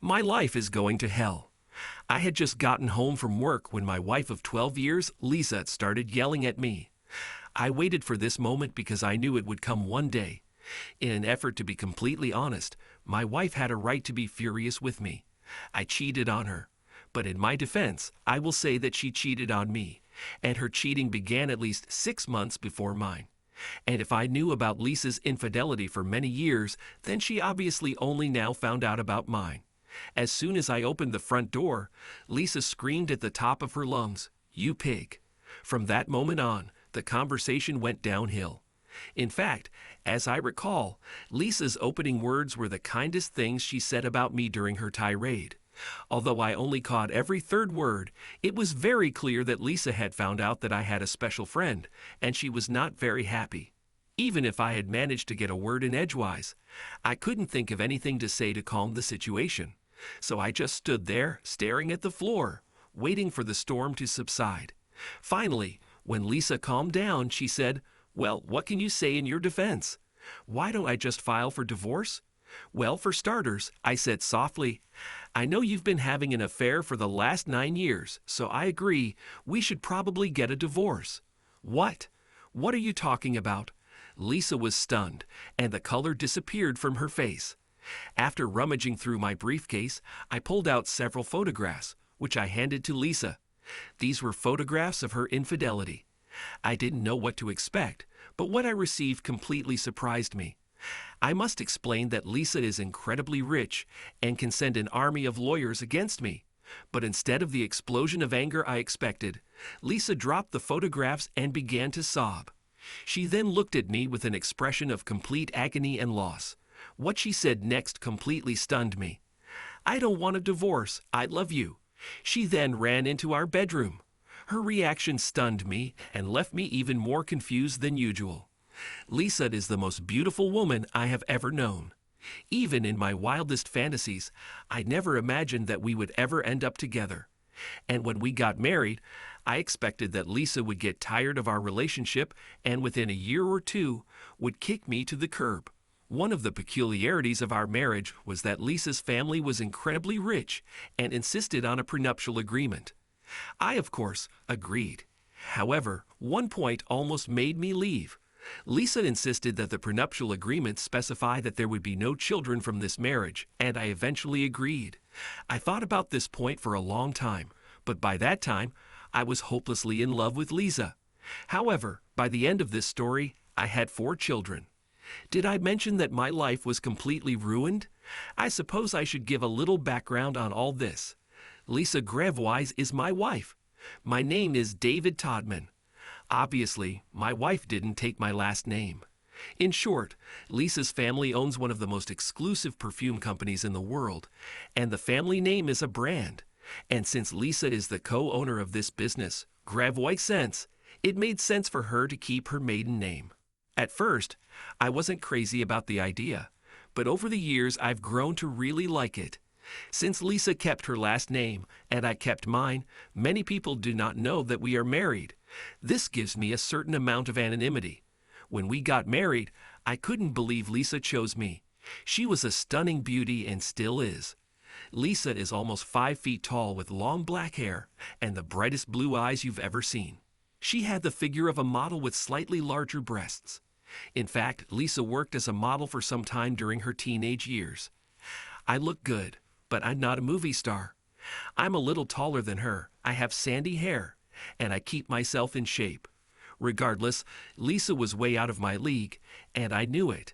My life is going to hell. I had just gotten home from work when my wife of 12 years, Lisa, started yelling at me. I waited for this moment because I knew it would come one day. In an effort to be completely honest, my wife had a right to be furious with me. I cheated on her. But in my defense, I will say that she cheated on me, and her cheating began at least 6 months before mine. And if I knew about Lisa's infidelity for many years, then she obviously only now found out about mine. As soon as I opened the front door, Lisa screamed at the top of her lungs, "You pig." From that moment on, the conversation went downhill. In fact, as I recall, Lisa's opening words were the kindest things she said about me during her tirade. Although I only caught every third word, it was very clear that Lisa had found out that I had a special friend, and she was not very happy. Even if I had managed to get a word in edgewise, I couldn't think of anything to say to calm the situation. So I just stood there, staring at the floor, waiting for the storm to subside. Finally, when Lisa calmed down, she said, "Well, what can you say in your defense? Why don't I just file for divorce?" "Well, for starters," I said softly, "I know you've been having an affair for the last 9 years, so I agree we should probably get a divorce." "What? What are you talking about?" Lisa was stunned, and the color disappeared from her face. After rummaging through my briefcase, I pulled out several photographs, which I handed to Lisa. These were photographs of her infidelity. I didn't know what to expect, but what I received completely surprised me. I must explain that Lisa is incredibly rich and can send an army of lawyers against me. But instead of the explosion of anger I expected, Lisa dropped the photographs and began to sob. She then looked at me with an expression of complete agony and loss. What she said next completely stunned me. "I don't want a divorce. I love you." She then ran into our bedroom. Her reaction stunned me and left me even more confused than usual. Lisa is the most beautiful woman I have ever known. Even in my wildest fantasies, I never imagined that we would ever end up together. And when we got married, I expected that Lisa would get tired of our relationship and within a year or two would kick me to the curb. One of the peculiarities of our marriage was that Lisa's family was incredibly rich and insisted on a prenuptial agreement. I, of course, agreed. However, one point almost made me leave. Lisa insisted that the prenuptial agreement specify that there would be no children from this marriage, and I eventually agreed. I thought about this point for a long time, but by that time, I was hopelessly in love with Lisa. However, by the end of this story, I had 4 children. Did I mention that my life was completely ruined? I suppose I should give a little background on all this. Lisa Grevwise is my wife. My name is David Todman. Obviously, my wife didn't take my last name. In short, Lisa's family owns one of the most exclusive perfume companies in the world, and the family name is a brand. And since Lisa is the co-owner of this business, Grevwise Scents, it made sense for her to keep her maiden name. At first, I wasn't crazy about the idea, but over the years I've grown to really like it. Since Lisa kept her last name and I kept mine, many people do not know that we are married. This gives me a certain amount of anonymity. When we got married, I couldn't believe Lisa chose me. She was a stunning beauty and still is. Lisa is almost 5 feet tall with long black hair and the brightest blue eyes you've ever seen. She had the figure of a model with slightly larger breasts. In fact, Lisa worked as a model for some time during her teenage years. I look good, but I'm not a movie star. I'm a little taller than her, I have sandy hair, and I keep myself in shape. Regardless, Lisa was way out of my league, and I knew it.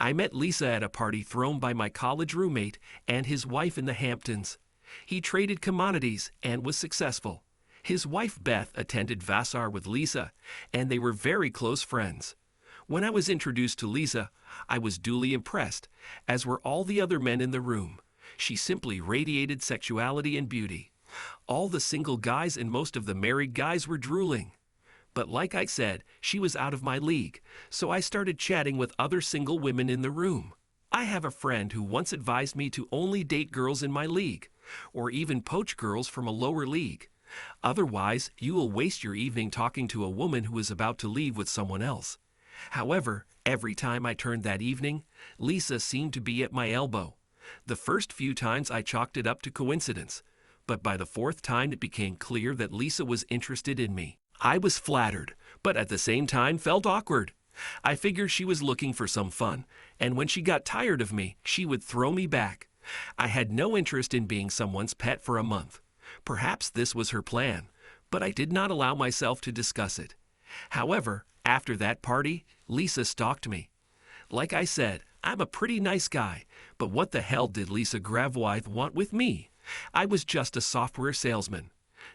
I met Lisa at a party thrown by my college roommate and his wife in the Hamptons. He traded commodities and was successful. His wife Beth attended Vassar with Lisa, and they were very close friends. When I was introduced to Lisa, I was duly impressed, as were all the other men in the room. She simply radiated sexuality and beauty. All the single guys and most of the married guys were drooling. But like I said, she was out of my league, so I started chatting with other single women in the room. I have a friend who once advised me to only date girls in my league, or even poach girls from a lower league. Otherwise, you will waste your evening talking to a woman who is about to leave with someone else. However, every time I turned that evening, Lisa seemed to be at my elbow. The first few times I chalked it up to coincidence, but by the fourth time it became clear that Lisa was interested in me. I was flattered, but at the same time felt awkward. I figured she was looking for some fun, and when she got tired of me, she would throw me back. I had no interest in being someone's pet for a month. Perhaps this was her plan, but I did not allow myself to discuss it. However, after that party, Lisa stalked me. Like I said, I'm a pretty nice guy, but what the hell did Lisa Gravois want with me? I was just a software salesman.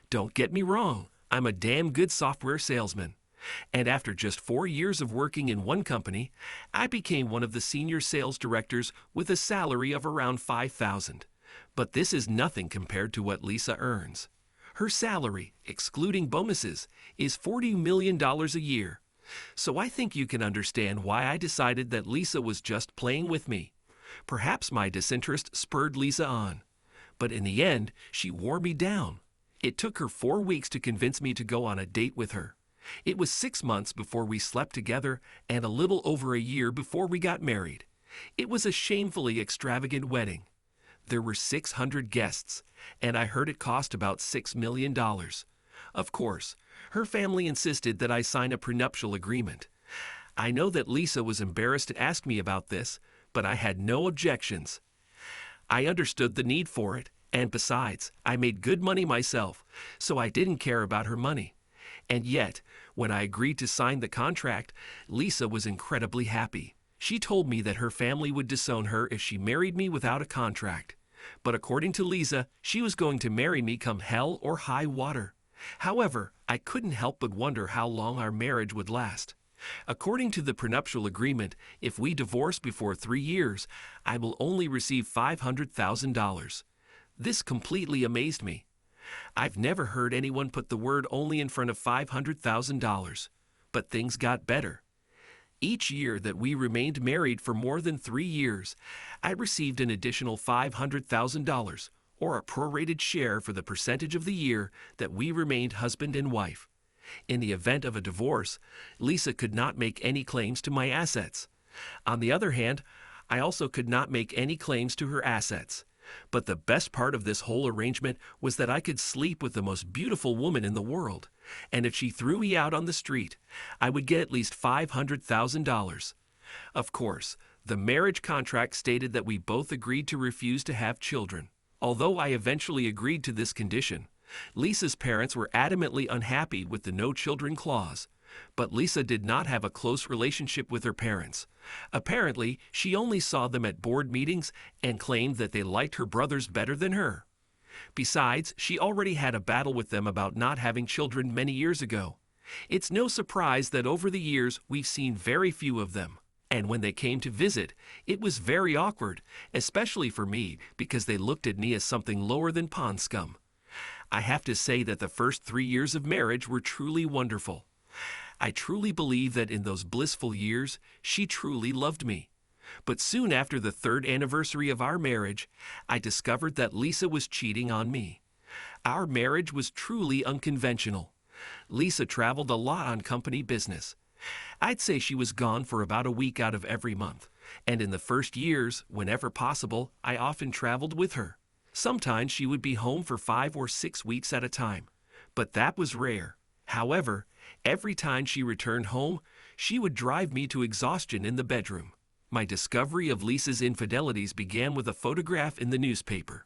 Don't get me wrong, I'm a damn good software salesman. And after just 4 years of working in one company, I became one of the senior sales directors with a salary of around $5,000. But this is nothing compared to what Lisa earns. Her salary, excluding bonuses, is $40 million a year. So I think you can understand why I decided that Lisa was just playing with me. Perhaps my disinterest spurred Lisa on. But in the end, she wore me down. It took her 4 weeks to convince me to go on a date with her. It was 6 months before we slept together and a little over a year before we got married. It was a shamefully extravagant wedding. There were 600 guests, and I heard it cost about $6 million. Of course, her family insisted that I sign a prenuptial agreement. I know that Lisa was embarrassed to ask me about this, but I had no objections. I understood the need for it, and besides, I made good money myself, so I didn't care about her money. And yet, when I agreed to sign the contract, Lisa was incredibly happy. She told me that her family would disown her if she married me without a contract. But according to Lisa, she was going to marry me come hell or high water. However, I couldn't help but wonder how long our marriage would last. According to the prenuptial agreement, if we divorce before 3 years, I will only receive $500,000. This completely amazed me. I've never heard anyone put the word only in front of $500,000. But things got better. Each year that we remained married for more than 3 years, I received an additional $500,000, or a prorated share for the percentage of the year that we remained husband and wife. In the event of a divorce, Lisa could not make any claims to my assets. On the other hand, I also could not make any claims to her assets. But the best part of this whole arrangement was that I could sleep with the most beautiful woman in the world, and if she threw me out on the street, I would get at least $500,000. Of course, the marriage contract stated that we both agreed to refuse to have children. Although I eventually agreed to this condition, Lisa's parents were adamantly unhappy with the no children clause. But Lisa did not have a close relationship with her parents. Apparently, she only saw them at board meetings and claimed that they liked her brothers better than her. Besides, she already had a battle with them about not having children many years ago. It's no surprise that over the years we've seen very few of them. And when they came to visit, it was very awkward, especially for me because they looked at me as something lower than pond scum. I have to say that the first 3 years of marriage were truly wonderful. I truly believe that in those blissful years, she truly loved me. But soon after the 3rd anniversary of our marriage, I discovered that Lisa was cheating on me. Our marriage was truly unconventional. Lisa traveled a lot on company business. I'd say she was gone for about a week out of every month, and in the first years, whenever possible, I often traveled with her. Sometimes she would be home for 5 or 6 weeks at a time, but that was rare. However, every time she returned home, she would drive me to exhaustion in the bedroom. My discovery of Lisa's infidelities began with a photograph in the newspaper.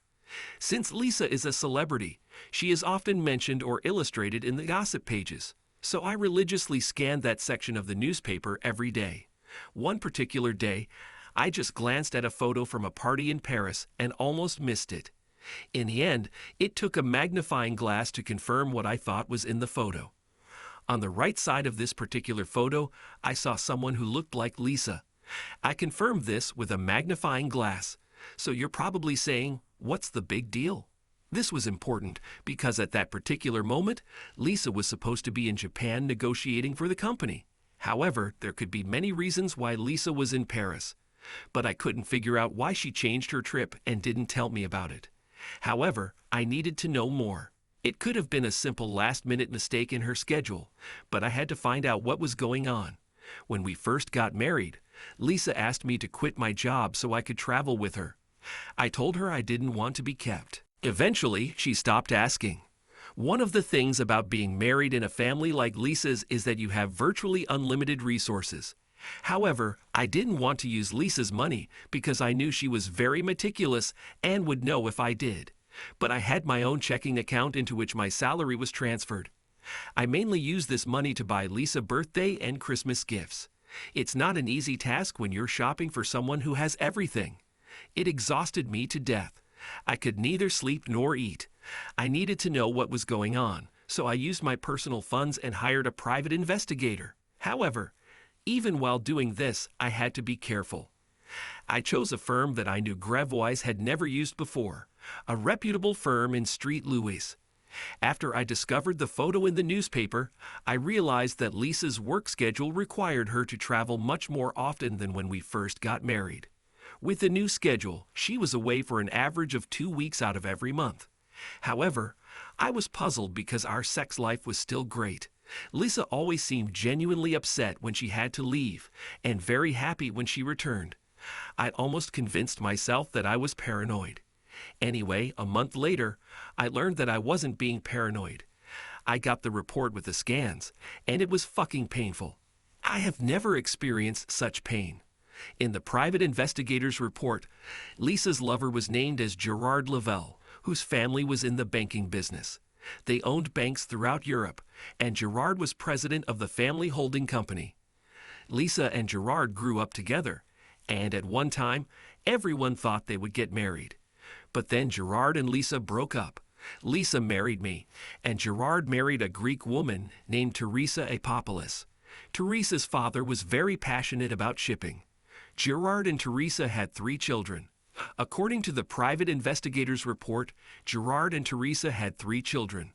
Since Lisa is a celebrity, she is often mentioned or illustrated in the gossip pages, so I religiously scanned that section of the newspaper every day. One particular day, I just glanced at a photo from a party in Paris and almost missed it. In the end, it took a magnifying glass to confirm what I thought was in the photo. On the right side of this particular photo, I saw someone who looked like Lisa. I confirmed this with a magnifying glass. So you're probably saying, what's the big deal? This was important because at that particular moment, Lisa was supposed to be in Japan negotiating for the company. However, there could be many reasons why Lisa was in Paris. But I couldn't figure out why she changed her trip and didn't tell me about it. However, I needed to know more. It could have been a simple last-minute mistake in her schedule, but I had to find out what was going on. When we first got married, Lisa asked me to quit my job so I could travel with her. I told her I didn't want to be kept. Eventually, she stopped asking. One of the things about being married in a family like Lisa's is that you have virtually unlimited resources. However, I didn't want to use Lisa's money because I knew she was very meticulous and would know if I did. But I had my own checking account into which my salary was transferred. I mainly used this money to buy Lisa birthday and Christmas gifts. It's not an easy task when you're shopping for someone who has everything. It exhausted me to death. I could neither sleep nor eat. I needed to know what was going on, so I used my personal funds and hired a private investigator. However, even while doing this, I had to be careful. I chose a firm that I knew Grevois had never used before, a reputable firm in Street Louis. After I discovered the photo in the newspaper, I realized that Lisa's work schedule required her to travel much more often than when we first got married. With the new schedule, she was away for an average of 2 weeks out of every month. However, I was puzzled because our sex life was still great. Lisa always seemed genuinely upset when she had to leave, and very happy when she returned. I'd almost convinced myself that I was paranoid. Anyway, a month later, I learned that I wasn't being paranoid. I got the report with the scans, and it was fucking painful. I have never experienced such pain. In the private investigator's report, Lisa's lover was named as Gerard Lavelle, whose family was in the banking business. They owned banks throughout Europe, and Gerard was president of the family holding company. Lisa and Gerard grew up together, and at one time, everyone thought they would get married. But then Gerard and Lisa broke up. Lisa married me, and Gerard married a Greek woman named Teresa Apopoulos. Teresa's father was very passionate about shipping. Gerard and Teresa had 3 children. According to the private investigator's report, Gerard and Teresa had 3 children.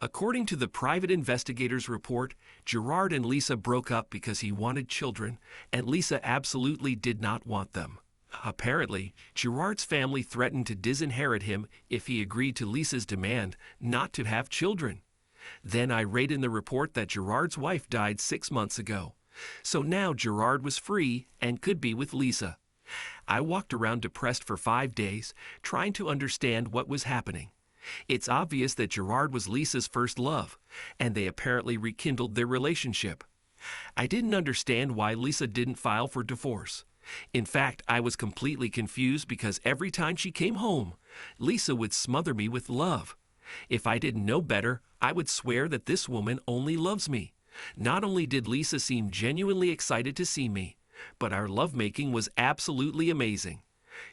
According to the private investigator's report, Gerard and Lisa broke up because he wanted children, and Lisa absolutely did not want them. Apparently, Gerard's family threatened to disinherit him if he agreed to Lisa's demand not to have children. Then I read in the report that Gerard's wife died 6 months ago. So now Gerard was free and could be with Lisa. I walked around depressed for 5 days, trying to understand what was happening. It's obvious that Gerard was Lisa's first love, and they apparently rekindled their relationship. I didn't understand why Lisa didn't file for divorce. In fact, I was completely confused because every time she came home, Lisa would smother me with love. If I didn't know better, I would swear that this woman only loves me. Not only did Lisa seem genuinely excited to see me, but our lovemaking was absolutely amazing.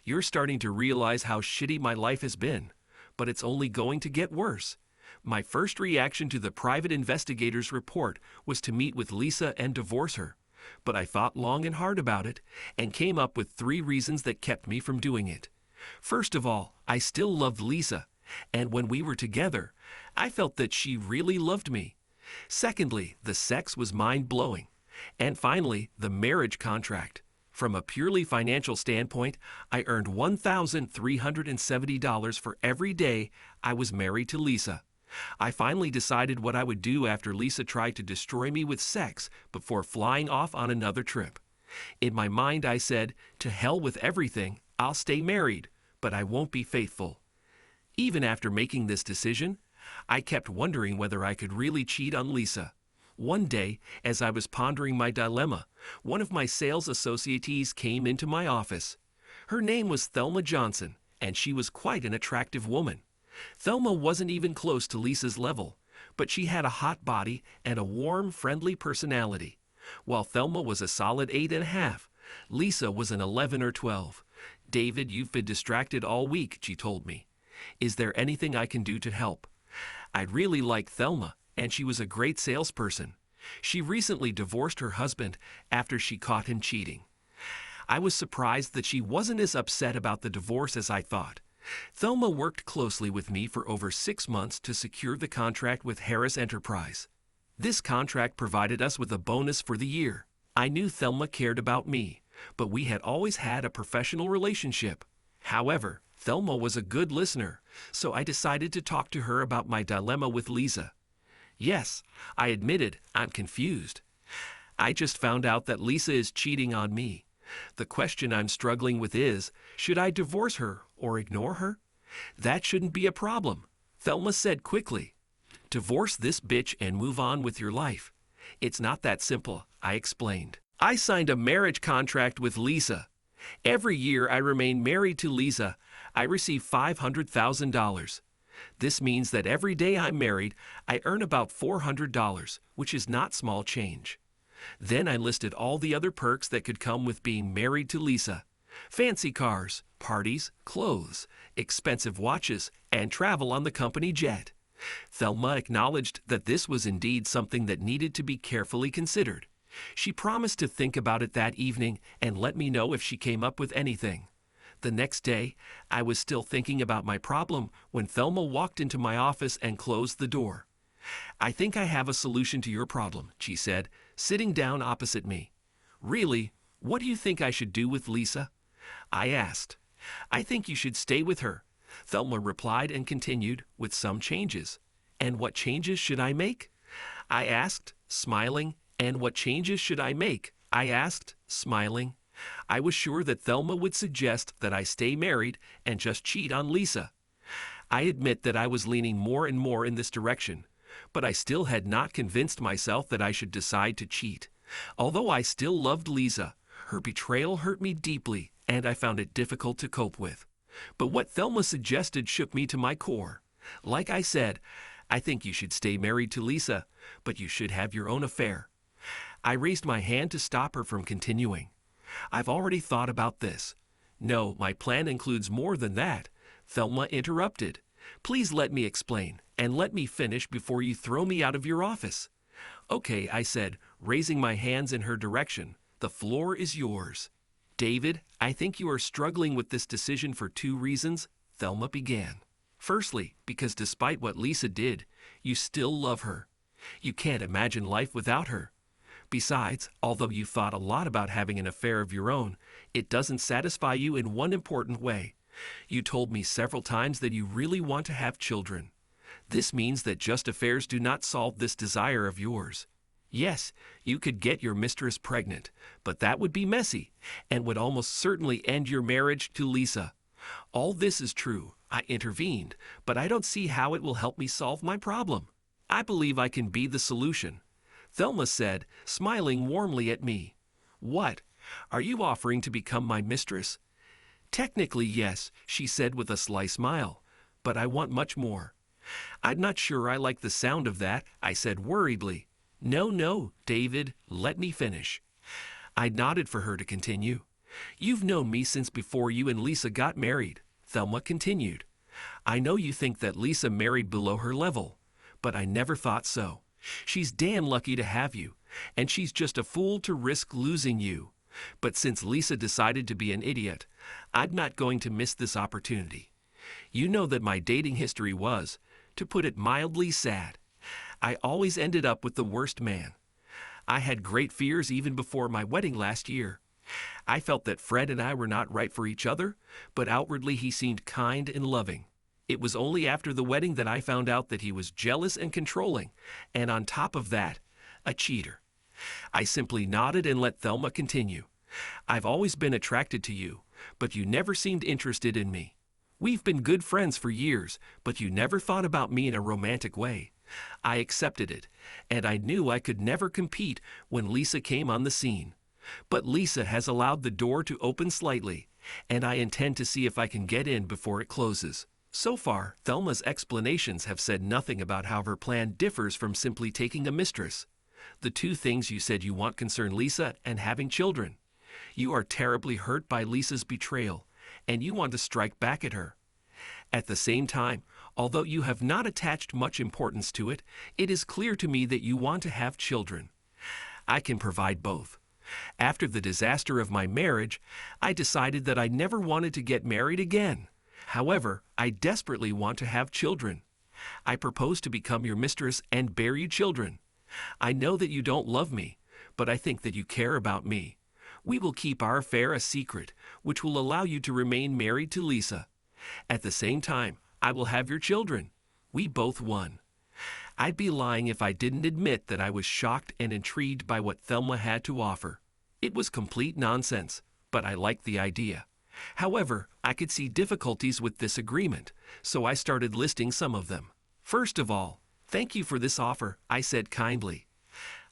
You're starting to realize how shitty my life has been, but it's only going to get worse. My first reaction to the private investigator's report was to meet with Lisa and divorce her, but I thought long and hard about it and came up with 3 reasons that kept me from doing it. First of all, I still loved Lisa, and when we were together, I felt that she really loved me. Secondly, the sex was mind-blowing. And finally, the marriage contract. From a purely financial standpoint, I earned $1,370 for every day I was married to Lisa. I finally decided what I would do after Lisa tried to destroy me with sex before flying off on another trip. In my mind, I said, to hell with everything, I'll stay married, but I won't be faithful. Even after making this decision, I kept wondering whether I could really cheat on Lisa. One day, as I was pondering my dilemma, one of my sales associates came into my office. Her name was Thelma Johnson, and she was quite an attractive woman. Thelma wasn't even close to Lisa's level, but she had a hot body and a warm, friendly personality. While Thelma was a solid 8.5, Lisa was an 11 or 12. "David, you've been distracted all week," she told me. "Is there anything I can do to help?" I'd really liked Thelma, and she was a great salesperson. She recently divorced her husband after she caught him cheating. I was surprised that she wasn't as upset about the divorce as I thought. Thelma worked closely with me for over 6 months to secure the contract with Harris Enterprise. This contract provided us with a bonus for the year. I knew Thelma cared about me, but we had always had a professional relationship. However, Thelma was a good listener, so I decided to talk to her about my dilemma with Lisa. Yes, I admitted I'm confused. I just found out that Lisa is cheating on me. The question I'm struggling with is, should I divorce her or ignore her? That shouldn't be a problem, Thelma said quickly. Divorce this bitch and move on with your life. It's not that simple, I explained. I signed a marriage contract with Lisa. Every year I remain married to Lisa, I receive $500,000. This means that every day I'm married, I earn about $400, which is not small change. Then I listed all the other perks that could come with being married to Lisa. Fancy cars, parties, clothes, expensive watches, and travel on the company jet. Thelma acknowledged that this was indeed something that needed to be carefully considered. She promised to think about it that evening and let me know if she came up with anything. The next day, I was still thinking about my problem when Thelma walked into my office and closed the door. I think I have a solution to your problem, she said, sitting down opposite me. Really, what do you think I should do with Lisa? I asked. I think you should stay with her, Thelma replied and continued, with some changes. And what changes should I make? I asked, smiling. And what changes should I make? I asked, smiling. I was sure that Thelma would suggest that I stay married and just cheat on Lisa. I admit that I was leaning more and more in this direction, but I still had not convinced myself that I should decide to cheat. Although I still loved Lisa, her betrayal hurt me deeply, and I found it difficult to cope with. But what Thelma suggested shook me to my core. Like I said, I think you should stay married to Lisa, but you should have your own affair. I raised my hand to stop her from continuing. I've already thought about this. No, my plan includes more than that, Thelma interrupted. Please let me explain, and let me finish before you throw me out of your office. Okay, I said, raising my hands in her direction. The floor is yours. David, I think you are struggling with this decision for 2 reasons, Thelma began. Firstly, because despite what Lisa did, you still love her. You can't imagine life without her. Besides, although you thought a lot about having an affair of your own, it doesn't satisfy you in one important way. You told me several times that you really want to have children. This means that just affairs do not solve this desire of yours. Yes, you could get your mistress pregnant, but that would be messy and would almost certainly end your marriage to Lisa. All this is true, I intervened, but I don't see how it will help me solve my problem. I believe I can be the solution, Thelma said, smiling warmly at me. What? Are you offering to become my mistress? Technically, yes, she said with a sly smile, but I want much more. I'm not sure I like the sound of that, I said worriedly. No, David, let me finish. I nodded for her to continue. You've known me since before you and Lisa got married, Thelma continued. I know you think that Lisa married below her level, but I never thought so. She's damn lucky to have you, and she's just a fool to risk losing you. But since Lisa decided to be an idiot, I'm not going to miss this opportunity. You know that my dating history was, to put it mildly, sad. I always ended up with the worst man. I had great fears even before my wedding last year. I felt that Fred and I were not right for each other, but outwardly he seemed kind and loving. It was only after the wedding that I found out that he was jealous and controlling, and on top of that, a cheater. I simply nodded and let Thelma continue. I've always been attracted to you, but you never seemed interested in me. We've been good friends for years, but you never thought about me in a romantic way. I accepted it, and I knew I could never compete when Lisa came on the scene. But Lisa has allowed the door to open slightly, and I intend to see if I can get in before it closes. So far, Thelma's explanations have said nothing about how her plan differs from simply taking a mistress. The 2 things you said you want concern Lisa and having children. You are terribly hurt by Lisa's betrayal, and you want to strike back at her. At the same time, although you have not attached much importance to it, it is clear to me that you want to have children. I can provide both. After the disaster of my marriage, I decided that I never wanted to get married again. However, I desperately want to have children. I propose to become your mistress and bear you children. I know that you don't love me, but I think that you care about me. We will keep our affair a secret, which will allow you to remain married to Lisa. At the same time, I will have your children. We both won. I'd be lying if I didn't admit that I was shocked and intrigued by what Thelma had to offer. It was complete nonsense, but I liked the idea. However, I could see difficulties with this agreement, so I started listing some of them. First of all, "Thank you for this offer," I said kindly.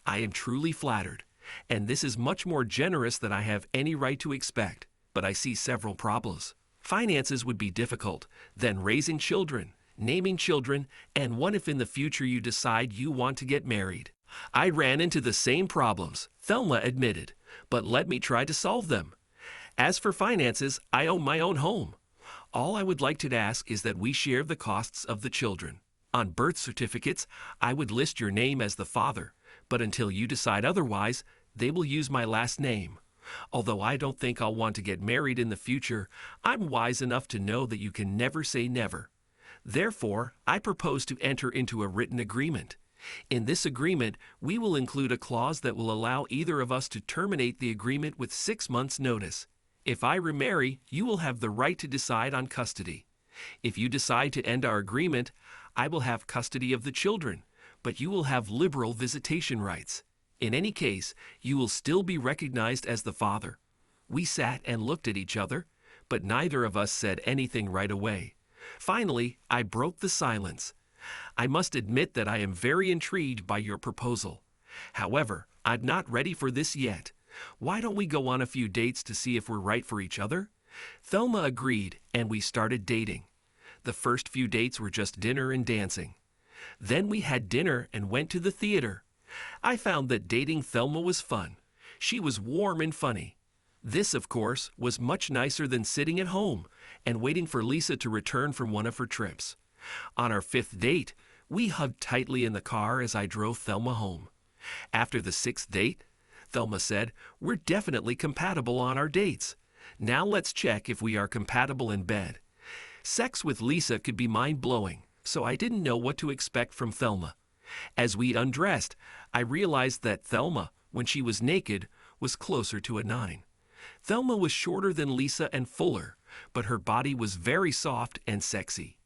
"I am truly flattered, and this is much more generous than I have any right to expect, but I see several problems. Finances would be difficult, then raising children, naming children, and what if in the future you decide you want to get married?" I ran into the same problems, Thelma admitted, but let me try to solve them. As for finances, I own my own home. All I would like to ask is that we share the costs of the children. On birth certificates, I would list your name as the father, but until you decide otherwise, they will use my last name. Although I don't think I'll want to get married in the future, I'm wise enough to know that you can never say never. Therefore, I propose to enter into a written agreement. In this agreement, we will include a clause that will allow either of us to terminate the agreement with 6 months' notice. If I remarry, you will have the right to decide on custody. If you decide to end our agreement, I will have custody of the children, but you will have liberal visitation rights. In any case, you will still be recognized as the father. We sat and looked at each other, but neither of us said anything right away. Finally, I broke the silence. "I must admit that I am very intrigued by your proposal. However, I'm not ready for this yet. Why don't we go on a few dates to see if we're right for each other?" Thelma agreed, and we started dating. The first few dates were just dinner and dancing. Then we had dinner and went to the theater. I found that dating Thelma was fun. She was warm and funny. This, of course, was much nicer than sitting at home and waiting for Lisa to return from one of her trips. On our 5th date, we hugged tightly in the car as I drove Thelma home. After the 6th date, Thelma said, "We're definitely compatible on our dates. Now let's check if we are compatible in bed." Sex with Lisa could be mind-blowing, so I didn't know what to expect from Thelma. As we undressed, I realized that Thelma, when she was naked, was closer to a 9. Thelma was shorter than Lisa and fuller, but her body was very soft and sexy.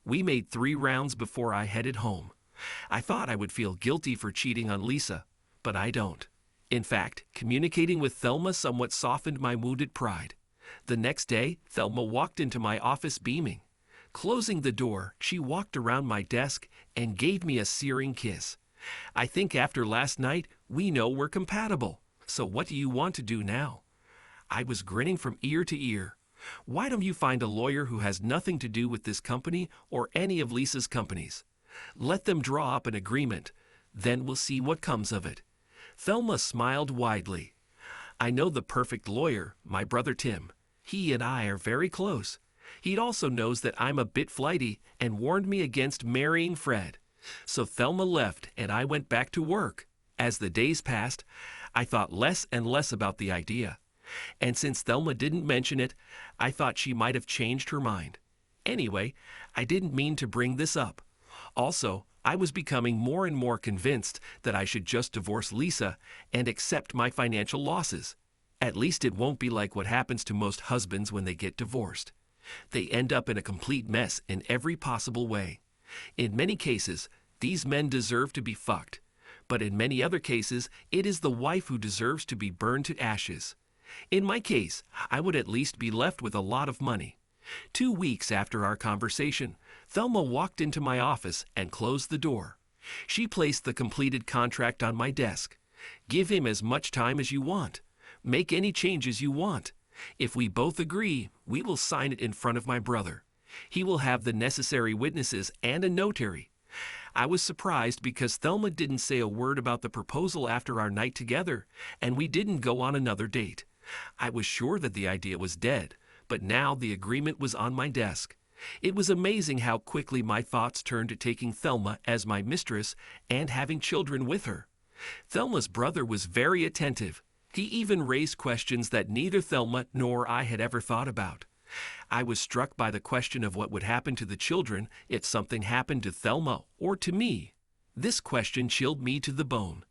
We made 3 rounds before I headed home. I thought I would feel guilty for cheating on Lisa, but I don't. In fact, communicating with Thelma somewhat softened my wounded pride. The next day, Thelma walked into my office beaming. Closing the door, she walked around my desk and gave me a searing kiss. "I think after last night, we know we're compatible. So what do you want to do now?" I was grinning from ear to ear. "Why don't you find a lawyer who has nothing to do with this company or any of Lisa's companies? Let them draw up an agreement. Then we'll see what comes of it." Thelma smiled widely. "I know the perfect lawyer, my brother Tim. He and I are very close. He also knows that I'm a bit flighty and warned me against marrying Fred." So Thelma left and I went back to work. As the days passed, I thought less and less about the idea. And since Thelma didn't mention it, I thought she might have changed her mind. Anyway, I didn't mean to bring this up. Also, I was becoming more and more convinced that I should just divorce Lisa and accept my financial losses. At least it won't be like what happens to most husbands when they get divorced. They end up in a complete mess in every possible way. In many cases, these men deserve to be fucked. But in many other cases, it is the wife who deserves to be burned to ashes. In my case, I would at least be left with a lot of money. 2 weeks after our conversation, Thelma walked into my office and closed the door. She placed the completed contract on my desk. "Give him as much time as you want. Make any changes you want. If we both agree, we will sign it in front of my brother. He will have the necessary witnesses and a notary." I was surprised because Thelma didn't say a word about the proposal after our night together, and we didn't go on another date. I was sure that the idea was dead, but now the agreement was on my desk. It was amazing how quickly my thoughts turned to taking Thelma as my mistress and having children with her. Thelma's brother was very attentive. He even raised questions that neither Thelma nor I had ever thought about. I was struck by the question of what would happen to the children if something happened to Thelma or to me. This question chilled me to the bone.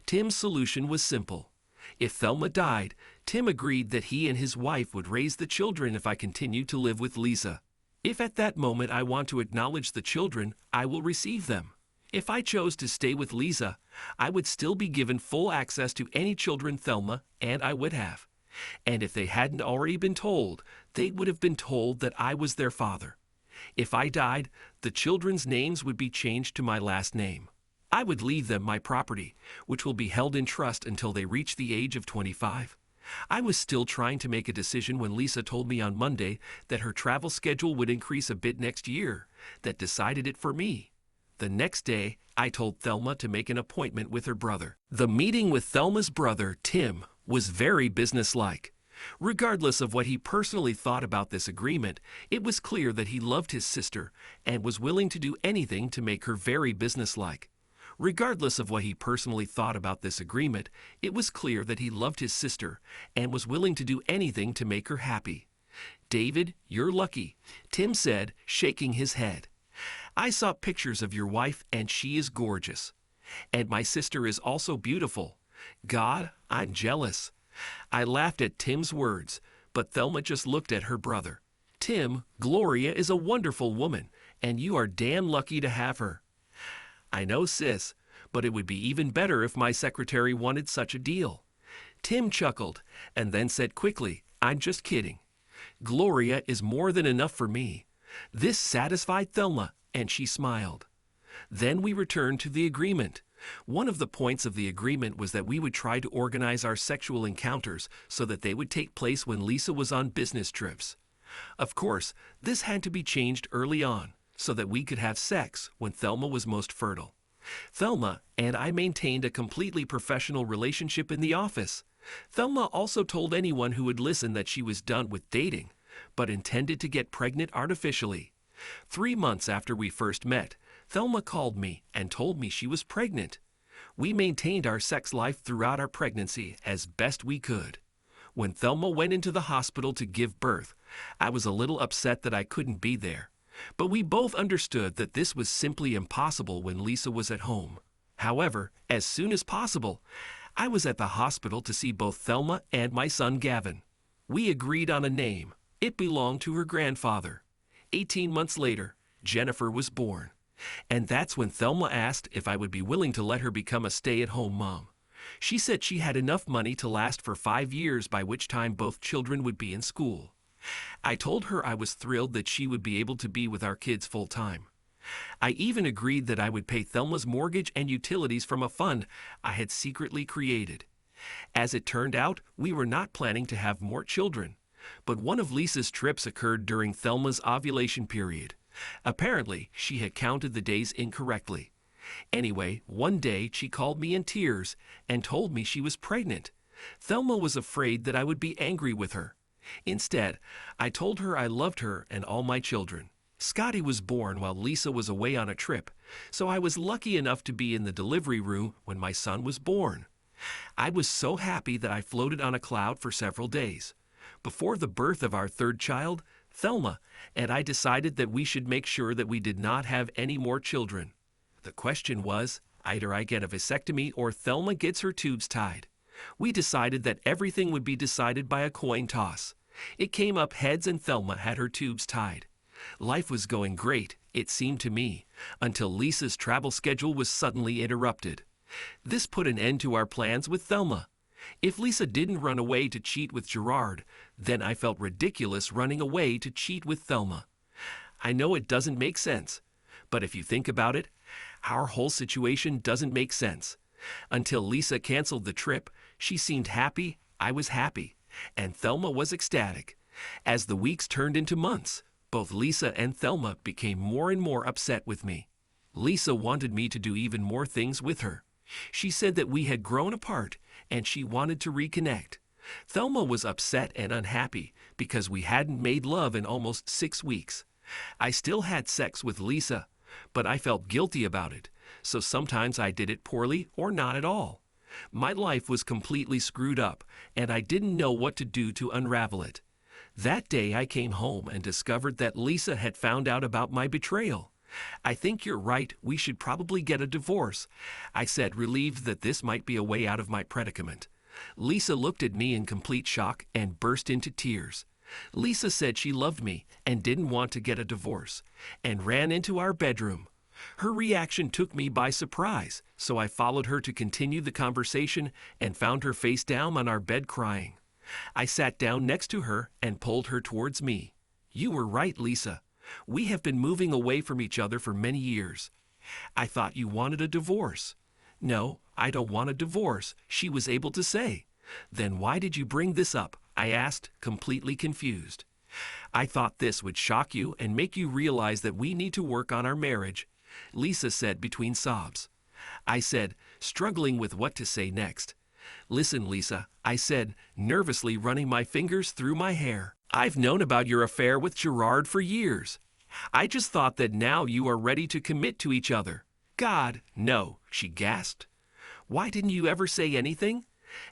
Tim's solution was simple. If Thelma died, Tim agreed that he and his wife would raise the children if I continued to live with Lisa. If at that moment I want to acknowledge the children, I will receive them. If I chose to stay with Lisa, I would still be given full access to any children Thelma and I would have. And if they hadn't already been told, they would have been told that I was their father. If I died, the children's names would be changed to my last name. I would leave them my property, which will be held in trust until they reach the age of 25. I was still trying to make a decision when Lisa told me on Monday that her travel schedule would increase a bit next year. That decided it for me. The next day, I told Thelma to make an appointment with her brother. The meeting with Thelma's brother, Tim, was very businesslike. Regardless of what he personally thought about this agreement, it was clear that he loved his sister and was willing to do anything to make her very businesslike. Regardless of what he personally thought about this agreement, it was clear that he loved his sister and was willing to do anything to make her happy. "David, you're lucky," Tim said, shaking his head. "I saw pictures of your wife and she is gorgeous. And my sister is also beautiful. God, I'm jealous." I laughed at Tim's words, but Thelma just looked at her brother. "Tim, Gloria is a wonderful woman, and you are damn lucky to have her." "I know, sis, but it would be even better if my secretary wanted such a deal." Tim chuckled and then said quickly, "I'm just kidding. Gloria is more than enough for me." This satisfied Thelma, and she smiled. Then we returned to the agreement. One of the points of the agreement was that we would try to organize our sexual encounters so that they would take place when Lisa was on business trips. Of course, this had to be changed early on so that we could have sex when Thelma was most fertile. Thelma and I maintained a completely professional relationship in the office. Thelma also told anyone who would listen that she was done with dating, but intended to get pregnant artificially. 3 months after we first met, Thelma called me and told me she was pregnant. We maintained our sex life throughout our pregnancy as best we could. When Thelma went into the hospital to give birth, I was a little upset that I couldn't be there. But we both understood that this was simply impossible when Lisa was at home. However, as soon as possible, I was at the hospital to see both Thelma and my son Gavin. We agreed on a name. It belonged to her grandfather. 18 months later, Jennifer was born. And that's when Thelma asked if I would be willing to let her become a stay-at-home mom. She said she had enough money to last for 5 years, by which time both children would be in school. I told her I was thrilled that she would be able to be with our kids full-time. I even agreed that I would pay Thelma's mortgage and utilities from a fund I had secretly created. As it turned out, we were not planning to have more children. But one of Lisa's trips occurred during Thelma's ovulation period. Apparently, she had counted the days incorrectly. Anyway, one day she called me in tears and told me she was pregnant. Thelma was afraid that I would be angry with her. Instead, I told her I loved her and all my children. Scotty was born while Lisa was away on a trip, so I was lucky enough to be in the delivery room when my son was born. I was so happy that I floated on a cloud for several days. Before the birth of our third child, Thelma and I decided that we should make sure that we did not have any more children. The question was, either I get a vasectomy or Thelma gets her tubes tied. We decided that everything would be decided by a coin toss. It came up heads and Thelma had her tubes tied. Life was going great, it seemed to me, until Lisa's travel schedule was suddenly interrupted. This put an end to our plans with Thelma. If Lisa didn't run away to cheat with Gerard, then I felt ridiculous running away to cheat with Thelma. I know it doesn't make sense, but if you think about it, our whole situation doesn't make sense. Until Lisa canceled the trip, she seemed happy, I was happy, and Thelma was ecstatic. As the weeks turned into months, both Lisa and Thelma became more and more upset with me. Lisa wanted me to do even more things with her. She said that we had grown apart and she wanted to reconnect. Thelma was upset and unhappy because we hadn't made love in almost 6 weeks. I still had sex with Lisa, but I felt guilty about it, so sometimes I did it poorly or not at all. My life was completely screwed up, and I didn't know what to do to unravel it. That day I came home and discovered that Lisa had found out about my betrayal. "I think you're right, we should probably get a divorce," I said, relieved that this might be a way out of my predicament. Lisa looked at me in complete shock and burst into tears. Lisa said she loved me and didn't want to get a divorce, and ran into our bedroom. Her reaction took me by surprise, so I followed her to continue the conversation and found her face down on our bed crying. I sat down next to her and pulled her towards me. You were right, Lisa. We have been moving away from each other for many years. I thought you wanted a divorce. No, I don't want a divorce, she was able to say. Then why did you bring this up? I asked, completely confused. I thought this would shock you and make you realize that we need to work on our marriage, Lisa said between sobs. I said, struggling with what to say next. Listen, Lisa, I said, nervously running my fingers through my hair. I've known about your affair with Gerard for years. I just thought that now you are ready to commit to each other. God, no, she gasped. Why didn't you ever say anything?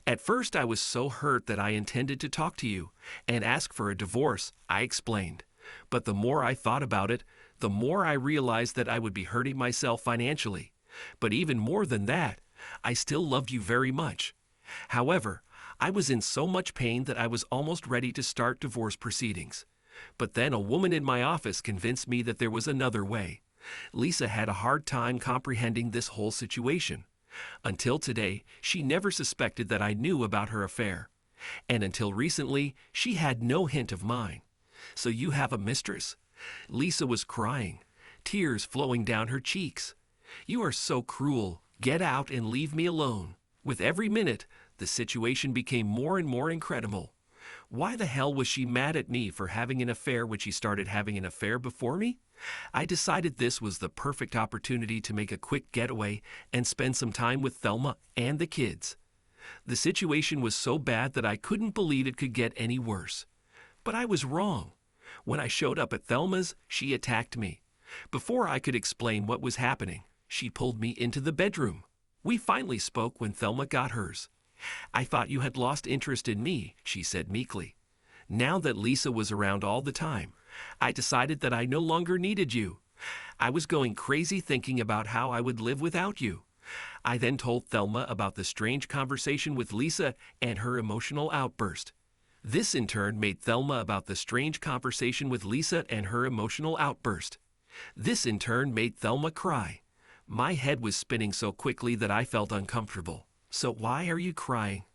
At first I was so hurt that I intended to talk to you and ask for a divorce, I explained. But the more I thought about it, the more I realized that I would be hurting myself financially. But even more than that, I still loved you very much. However, I was in so much pain that I was almost ready to start divorce proceedings. But then a woman in my office convinced me that there was another way. Lisa had a hard time comprehending this whole situation. Until today, she never suspected that I knew about her affair. And until recently, she had no hint of mine. So you have a mistress? Lisa was crying, tears flowing down her cheeks. You are so cruel. Get out and leave me alone. With every minute, the situation became more and more incredible. Why the hell was she mad at me for having an affair when she started having an affair before me? I decided this was the perfect opportunity to make a quick getaway and spend some time with Thelma and the kids. The situation was so bad that I couldn't believe it could get any worse. But I was wrong. When I showed up at Thelma's, she attacked me. Before I could explain what was happening, she pulled me into the bedroom. We finally spoke when Thelma got hers. I thought you had lost interest in me, she said meekly. Now that Lisa was around all the time, I decided that I no longer needed you. I was going crazy thinking about how I would live without you. I then told Thelma about the strange conversation with Lisa and her emotional outburst. This in turn made Thelma about the strange conversation with Lisa and her emotional outburst. This in turn made Thelma cry. My head was spinning so quickly that I felt uncomfortable. So why are you crying?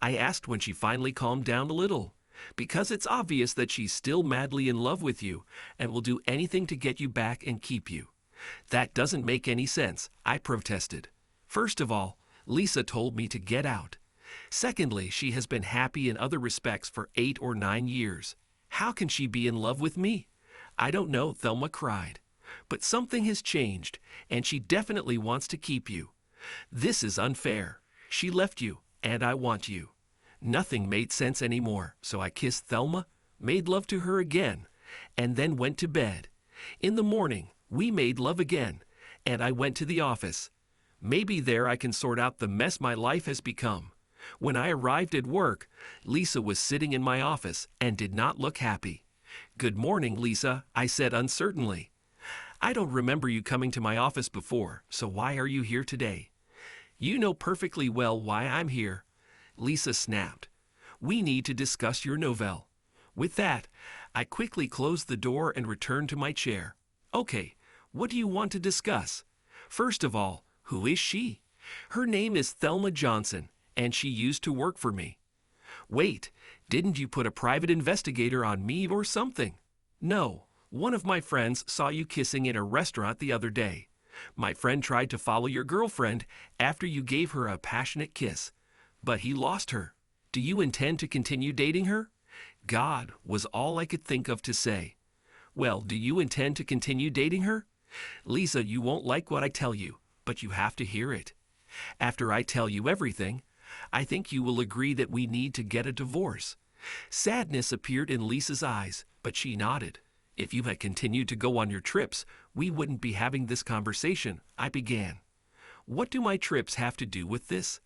I asked when she finally calmed down a little. Because it's obvious that she's still madly in love with you and will do anything to get you back and keep you. That doesn't make any sense, I protested. First of all, Lisa told me to get out. Secondly, she has been happy in other respects for 8 or 9 years. How can she be in love with me? I don't know, Thelma cried. But something has changed, and she definitely wants to keep you. This is unfair. She left you, and I want you. Nothing made sense anymore, so I kissed Thelma, made love to her again, and then went to bed. In the morning, we made love again, and I went to the office. Maybe there I can sort out the mess my life has become. When I arrived at work, Lisa was sitting in my office and did not look happy. Good morning, Lisa, I said uncertainly. I don't remember you coming to my office before, so why are you here today? You know perfectly well why I'm here. Lisa snapped. We need to discuss your novelle. With that, I quickly closed the door and returned to my chair. Okay, what do you want to discuss? First of all, who is she? Her name is Thelma Johnson, and she used to work for me. Wait, didn't you put a private investigator on me or something? No, one of my friends saw you kissing in a restaurant the other day. My friend tried to follow your girlfriend after you gave her a passionate kiss, but he lost her. Do you intend to continue dating her? God was all I could think of to say. Well, do you intend to continue dating her? Lisa, you won't like what I tell you, but you have to hear it. After I tell you everything, I think you will agree that we need to get a divorce. Sadness appeared in Lisa's eyes, but she nodded. If you had continued to go on your trips, we wouldn't be having this conversation, I began. What do my trips have to do with this?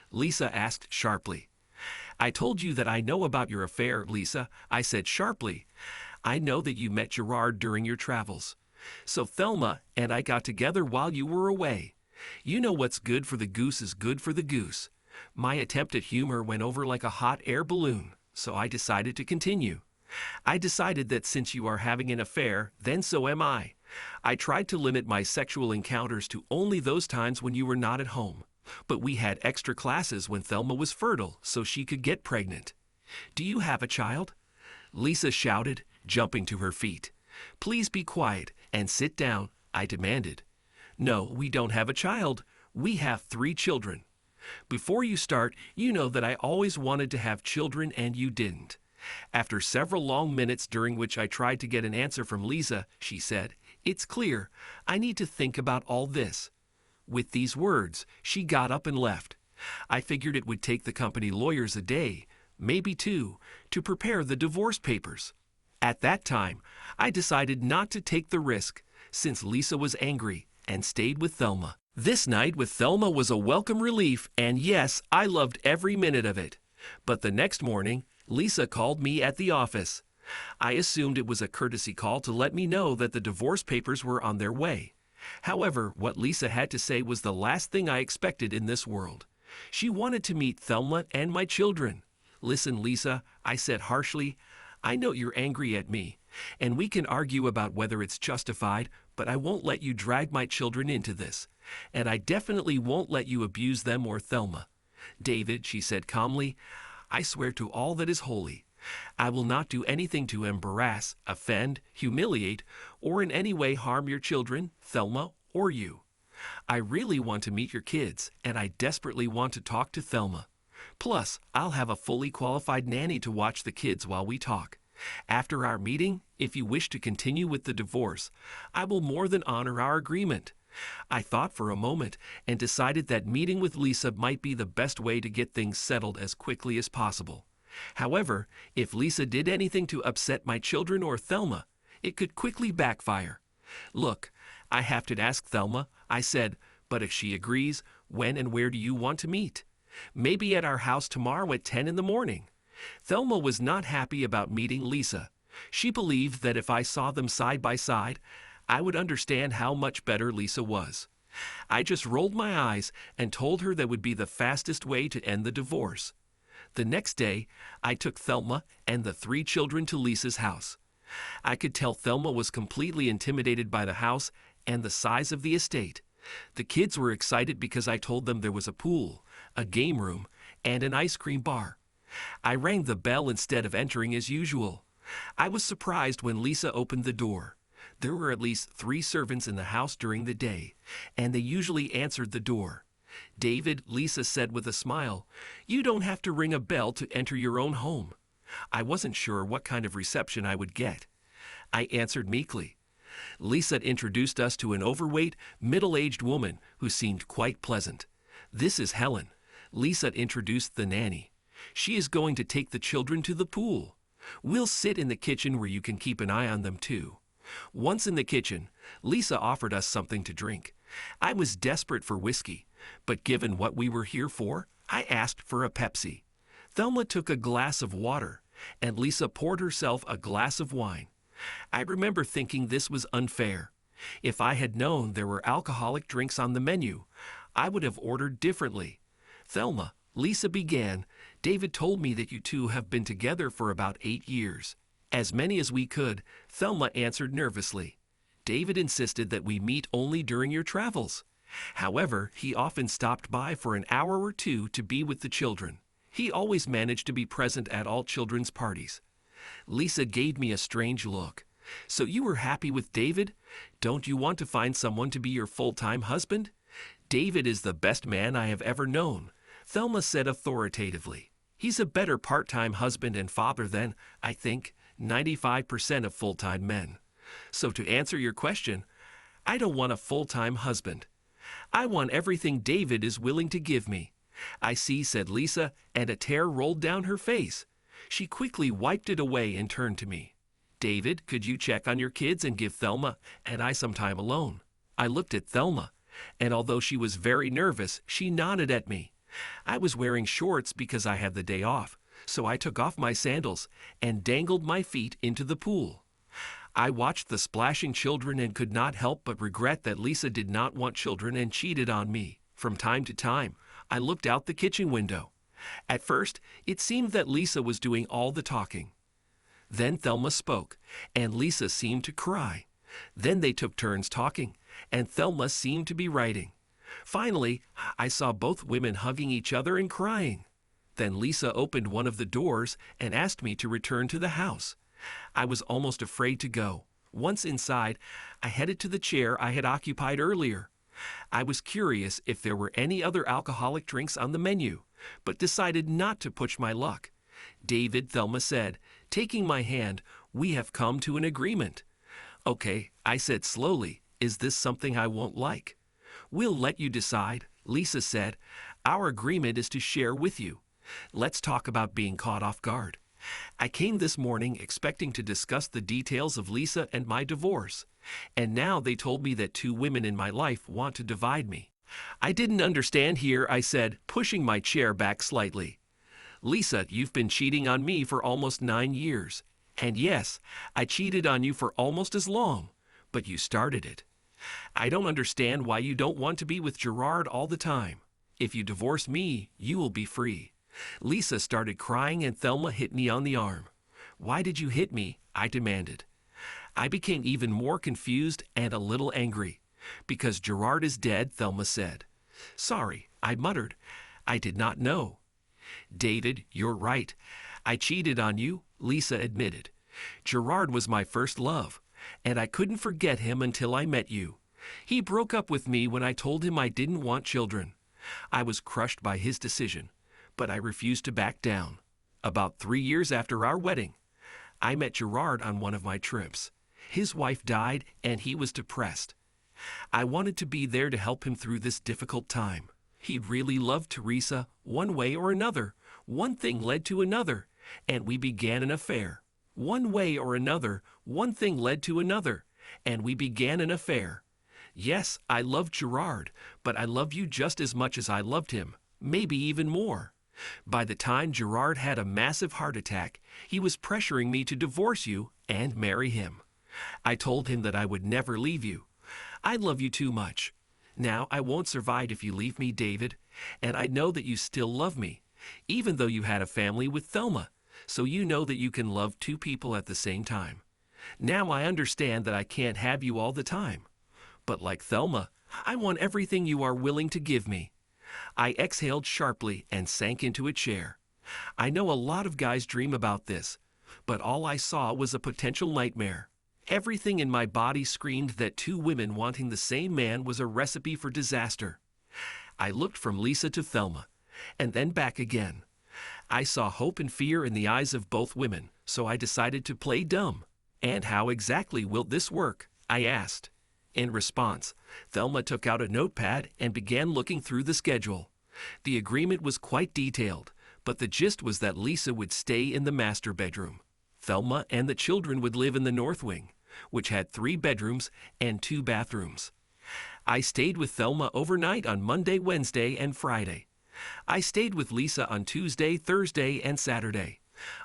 Lisa asked sharply. I told you that I know about your affair, Lisa, I said sharply. I know that you met Gerard during your travels. So Thelma and I got together while you were away. You know what's good for the goose is good for the goose. My attempt at humor went over like a hot air balloon, so I decided to continue. I decided that since you are having an affair, then so am I. I tried to limit my sexual encounters to only those times when you were not at home. But we had extra classes when Thelma was fertile so she could get pregnant. Do you have a child? Lisa shouted, jumping to her feet. Please be quiet and sit down, I demanded. No, we don't have a child. We have 3 children. Before you start, you know that I always wanted to have children and you didn't. After several long minutes during which I tried to get an answer from Lisa, she said, It's clear. I need to think about all this. With these words, she got up and left. I figured it would take the company lawyers a day, maybe 2, to prepare the divorce papers. At that time, I decided not to take the risk, since Lisa was angry, and stayed with Thelma. This night with Thelma was a welcome relief, and yes, I loved every minute of it. But the next morning, Lisa called me at the office. I assumed it was a courtesy call to let me know that the divorce papers were on their way. However, what Lisa had to say was the last thing I expected in this world. She wanted to meet Thelma and my children. Listen, Lisa, I said harshly, I know you're angry at me, and we can argue about whether it's justified, but I won't let you drag my children into this, and I definitely won't let you abuse them or Thelma. David, she said calmly, I swear to all that is holy, I will not do anything to embarrass, offend, humiliate, or in any way harm your children, Thelma, or you. I really want to meet your kids, and I desperately want to talk to Thelma. Plus, I'll have a fully qualified nanny to watch the kids while we talk. After our meeting, if you wish to continue with the divorce, I will more than honor our agreement. I thought for a moment and decided that meeting with Lisa might be the best way to get things settled as quickly as possible. However, if Lisa did anything to upset my children or Thelma, it could quickly backfire. Look, I have to ask Thelma, I said, but if she agrees, when and where do you want to meet? Maybe at our house tomorrow at 10 in the morning. Thelma was not happy about meeting Lisa. She believed that if I saw them side by side, I would understand how much better Lisa was. I just rolled my eyes and told her that would be the fastest way to end the divorce. The next day, I took Thelma and the 3 children to Lisa's house. I could tell Thelma was completely intimidated by the house and the size of the estate. The kids were excited because I told them there was a pool, a game room, and an ice cream bar. I rang the bell instead of entering as usual. I was surprised when Lisa opened the door. There were at least 3 servants in the house during the day, and they usually answered the door. David, Lisa said with a smile, You don't have to ring a bell to enter your own home. I wasn't sure what kind of reception I would get. I answered meekly. Lisa introduced us to an overweight, middle-aged woman who seemed quite pleasant. This is Helen. Lisa introduced the nanny. She is going to take the children to the pool. We'll sit in the kitchen where you can keep an eye on them too. Once in the kitchen, Lisa offered us something to drink. I was desperate for whiskey, but given what we were here for, I asked for a Pepsi. Thelma took a glass of water, and Lisa poured herself a glass of wine. I remember thinking this was unfair. If I had known there were alcoholic drinks on the menu, I would have ordered differently. Thelma, Lisa began, David told me that you two have been together for about 8 years. As many as we could, Thelma answered nervously. David insisted that we meet only during your travels. However, he often stopped by for an hour or 2 to be with the children. He always managed to be present at all children's parties. Lisa gave me a strange look. So you were happy with David? Don't you want to find someone to be your full-time husband? David is the best man I have ever known, Thelma said authoritatively. He's a better part-time husband and father than, I think, 95% of full-time men. So to answer your question, I don't want a full-time husband. I want everything David is willing to give me. I see, said Lisa, and a tear rolled down her face. She quickly wiped it away and turned to me. David, could you check on your kids and give Thelma and I some time alone? I looked at Thelma, and although she was very nervous, she nodded at me. I was wearing shorts because I had the day off, so I took off my sandals and dangled my feet into the pool. I watched the splashing children and could not help but regret that Lisa did not want children and cheated on me. From time to time, I looked out the kitchen window. At first, it seemed that Lisa was doing all the talking. Then Thelma spoke, and Lisa seemed to cry. Then they took turns talking, and Thelma seemed to be writing. Finally, I saw both women hugging each other and crying. Then Lisa opened one of the doors and asked me to return to the house. I was almost afraid to go. Once inside, I headed to the chair I had occupied earlier. I was curious if there were any other alcoholic drinks on the menu, but decided not to push my luck. David, Thelma said, taking my hand, "We have come to an agreement." "Okay," I said slowly, "is this something I won't like?" "We'll let you decide," Lisa said. "Our agreement is to share with you. Let's talk about being caught off guard." I came this morning expecting to discuss the details of Lisa and my divorce, and now they told me that two women in my life want to divide me. "I didn't understand here," I said, pushing my chair back slightly. "Lisa, you've been cheating on me for almost 9 years. And yes, I cheated on you for almost as long, but you started it. I don't understand why you don't want to be with Gerard all the time. If you divorce me, you will be free." Lisa started crying and Thelma hit me on the arm. "Why did you hit me?" I demanded. I became even more confused and a little angry. "Because Gerard is dead," Thelma said. "Sorry," I muttered. "I did not know." "David, you're right. I cheated on you," Lisa admitted. "Gerard was my first love, and I couldn't forget him until I met you. He broke up with me when I told him I didn't want children. I was crushed by his decision, but I refused to back down. About 3 years after our wedding, I met Gerard on one of my trips. His wife died and he was depressed. I wanted to be there to help him through this difficult time. He really loved Teresa one way or another. One thing led to another, and we began an affair. One way or another, one thing led to another, and we began an affair. Yes, I loved Gerard, but I loved you just as much as I loved him, maybe even more. By the time Gerard had a massive heart attack, he was pressuring me to divorce you and marry him. I told him that I would never leave you. I love you too much. Now I won't survive if you leave me, David, and I know that you still love me, even though you had a family with Thelma, so you know that you can love two people at the same time. Now I understand that I can't have you all the time. But like Thelma, I want everything you are willing to give me." I exhaled sharply and sank into a chair. I know a lot of guys dream about this, but all I saw was a potential nightmare. Everything in my body screamed that two women wanting the same man was a recipe for disaster. I looked from Lisa to Thelma, and then back again. I saw hope and fear in the eyes of both women, so I decided to play dumb. "And how exactly will this work?" I asked. In response, Thelma took out a notepad and began looking through the schedule. The agreement was quite detailed, but the gist was that Lisa would stay in the master bedroom. Thelma and the children would live in the north wing, which had 3 bedrooms and 2 bathrooms. I stayed with Thelma overnight on Monday, Wednesday, and Friday. I stayed with Lisa on Tuesday, Thursday, and Saturday.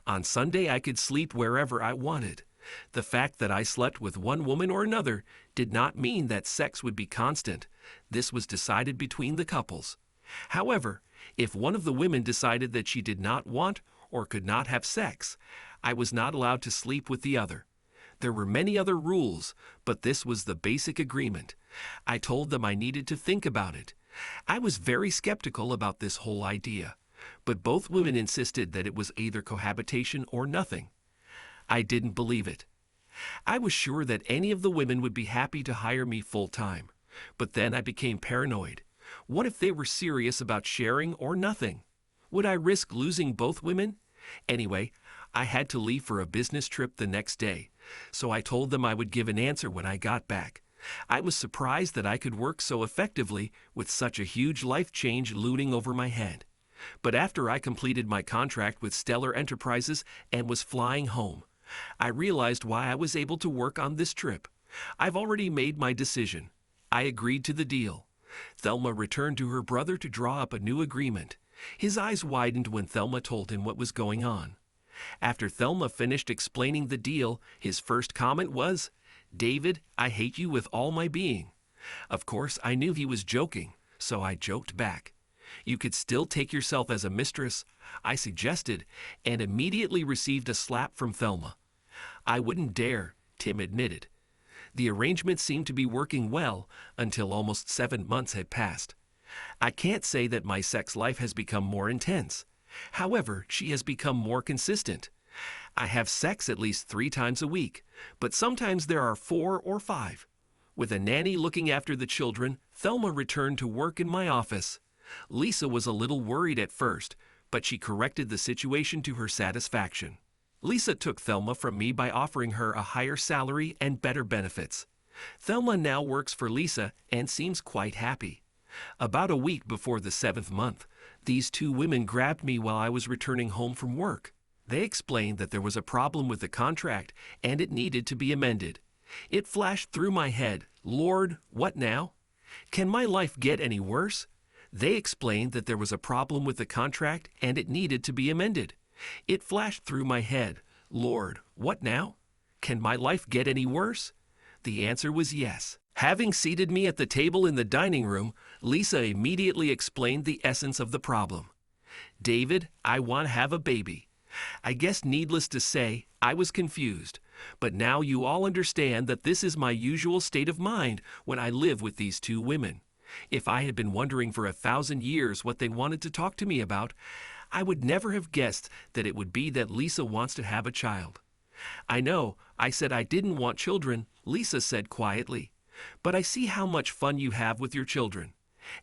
On Sunday, I could sleep wherever I wanted. The fact that I slept with one woman or another did not mean that sex would be constant. This was decided between the couples. However, if one of the women decided that she did not want or could not have sex, I was not allowed to sleep with the other. There were many other rules, but this was the basic agreement. I told them I needed to think about it. I was very skeptical about this whole idea, but both women insisted that it was either cohabitation or nothing. I didn't believe it. I was sure that any of the women would be happy to hire me full-time, but then I became paranoid. What if they were serious about sharing or nothing? Would I risk losing both women? Anyway, I had to leave for a business trip the next day, so I told them I would give an answer when I got back. I was surprised that I could work so effectively with such a huge life change looming over my head. But after I completed my contract with Stellar Enterprises and was flying home, I realized why I was able to work on this trip. I've already made my decision. I agreed to the deal. Thelma returned to her brother to draw up a new agreement. His eyes widened when Thelma told him what was going on. After Thelma finished explaining the deal, his first comment was, "David, I hate you with all my being." Of course, I knew he was joking, so I joked back. "You could still take yourself as a mistress," I suggested, and immediately received a slap from Thelma. "I wouldn't dare," Tim admitted. The arrangement seemed to be working well until almost 7 months had passed. I can't say that my sex life has become more intense. However, she has become more consistent. I have sex at least 3 times a week, but sometimes there are 4 or 5. With a nanny looking after the children, Thelma returned to work in my office. Lisa was a little worried at first, but she corrected the situation to her satisfaction. Lisa took Thelma from me by offering her a higher salary and better benefits. Thelma now works for Lisa and seems quite happy. About a week before the 7th month, these 2 women grabbed me while I was returning home from work. They explained that there was a problem with the contract and it needed to be amended. It flashed through my head, Lord, what now? Can my life get any worse? They explained that there was a problem with the contract and it needed to be amended. It flashed through my head, Lord, what now? Can my life get any worse? The answer was yes. Having seated me at the table in the dining room, Lisa immediately explained the essence of the problem. David, I want to have a baby. I guess needless to say, I was confused, but now you all understand that this is my usual state of mind when I live with these 2 women. If I had been wondering for 1,000 years what they wanted to talk to me about, I would never have guessed that it would be that Lisa wants to have a child. I know, I said I didn't want children, Lisa said quietly, but I see how much fun you have with your children,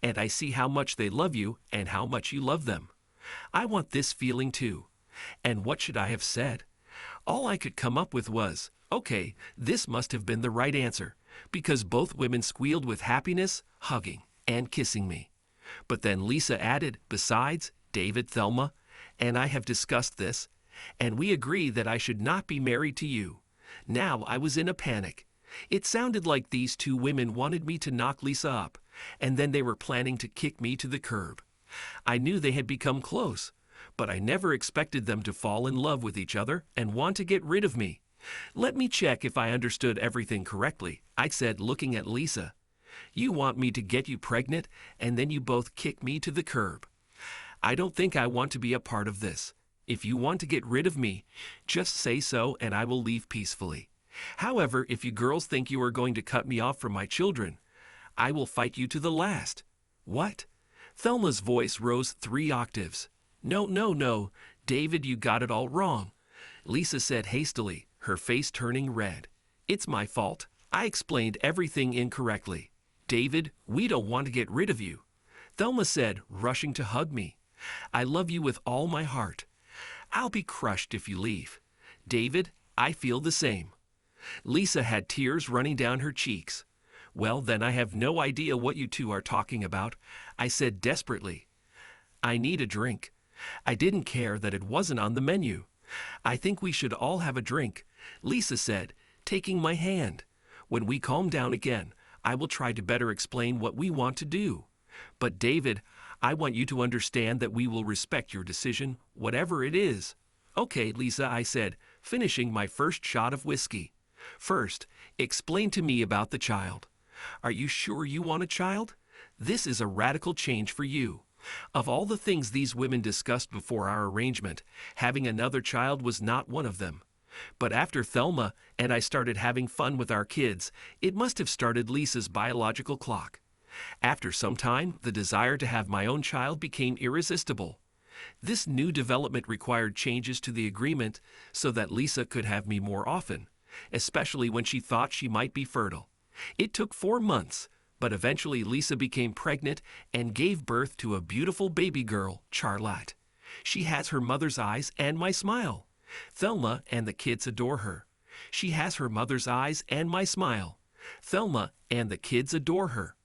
and I see how much they love you and how much you love them. I want this feeling too. And what should I have said? All I could come up with was, okay, this must have been the right answer, because both women squealed with happiness, hugging, and kissing me. But then Lisa added, besides, David, Thelma, and I have discussed this, and we agree that I should not be married to you. Now I was in a panic. It sounded like these 2 women wanted me to knock Lisa up, and then they were planning to kick me to the curb. I knew they had become close, but I never expected them to fall in love with each other and want to get rid of me. Let me check if I understood everything correctly, I said, looking at Lisa. You want me to get you pregnant, and then you both kick me to the curb. I don't think I want to be a part of this. If you want to get rid of me, just say so and I will leave peacefully. However, if you girls think you are going to cut me off from my children, I will fight you to the last. What? Thelma's voice rose 3 octaves. No, David, you got it all wrong, Lisa said hastily, her face turning red. It's my fault. I explained everything incorrectly. David, we don't want to get rid of you, Thelma said, rushing to hug me. I love you with all my heart. I'll be crushed if you leave. David, I feel the same. Lisa had tears running down her cheeks. Well, then I have no idea what you 2 are talking about, I said desperately. I need a drink. I didn't care that it wasn't on the menu. I think we should all have a drink, Lisa said, taking my hand. When we calm down again, I will try to better explain what we want to do. But David, I want you to understand that we will respect your decision, whatever it is. Okay, Lisa, I said, finishing my first shot of whiskey. First, explain to me about the child. Are you sure you want a child? This is a radical change for you. Of all the things these women discussed before our arrangement, having another child was not one of them. But after Thelma and I started having fun with our kids, it must have started Lisa's biological clock. After some time, the desire to have my own child became irresistible. This new development required changes to the agreement so that Lisa could have me more often, especially when she thought she might be fertile. It took 4 months, but eventually Lisa became pregnant and gave birth to a beautiful baby girl, Charlotte. She has her mother's eyes and my smile. Thelma and the kids adore her. She has her mother's eyes and my smile. Thelma and the kids adore her.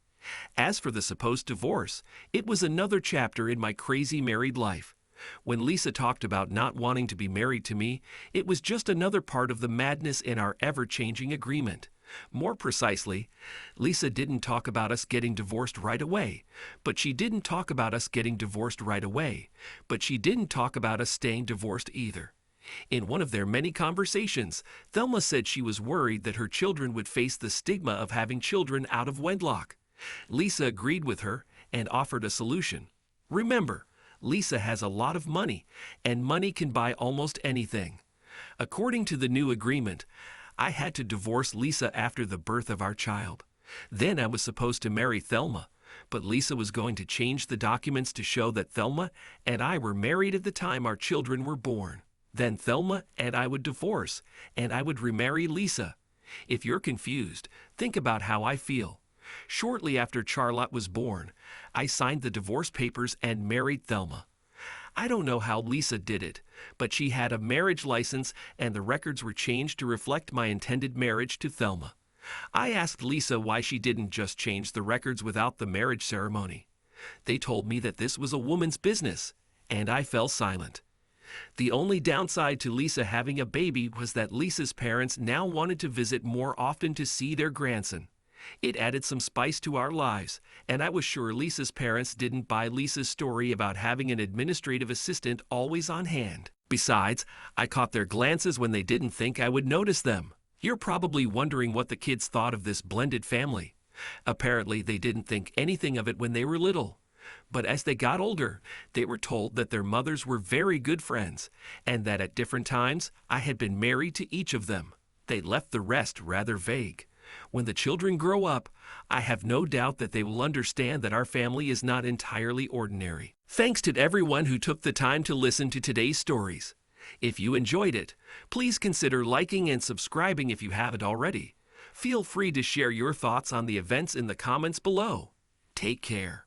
As for the supposed divorce, it was another chapter in my crazy married life. When Lisa talked about not wanting to be married to me, it was just another part of the madness in our ever-changing agreement. More precisely, Lisa didn't talk about us getting divorced right away, but she didn't talk about us getting divorced right away, but she didn't talk about us staying divorced either. In one of their many conversations, Thelma said she was worried that her children would face the stigma of having children out of wedlock. Lisa agreed with her and offered a solution. Remember, Lisa has a lot of money, and money can buy almost anything. According to the new agreement, I had to divorce Lisa after the birth of our child. Then I was supposed to marry Thelma, but Lisa was going to change the documents to show that Thelma and I were married at the time our children were born. Then Thelma and I would divorce, and I would remarry Lisa. If you're confused, think about how I feel. Shortly after Charlotte was born, I signed the divorce papers and married Thelma. I don't know how Lisa did it, but she had a marriage license and the records were changed to reflect my intended marriage to Thelma. I asked Lisa why she didn't just change the records without the marriage ceremony. They told me that this was a woman's business, and I fell silent. The only downside to Lisa having a baby was that Lisa's parents now wanted to visit more often to see their grandson. It added some spice to our lives, and I was sure Lisa's parents didn't buy Lisa's story about having an administrative assistant always on hand. Besides, I caught their glances when they didn't think I would notice them. You're probably wondering what the kids thought of this blended family. Apparently, they didn't think anything of it when they were little. But as they got older, they were told that their mothers were very good friends, and that at different times I had been married to each of them. They left the rest rather vague. When the children grow up, I have no doubt that they will understand that our family is not entirely ordinary. Thanks to everyone who took the time to listen to today's stories. If you enjoyed it, please consider liking and subscribing if you haven't already. Feel free to share your thoughts on the events in the comments below. Take care.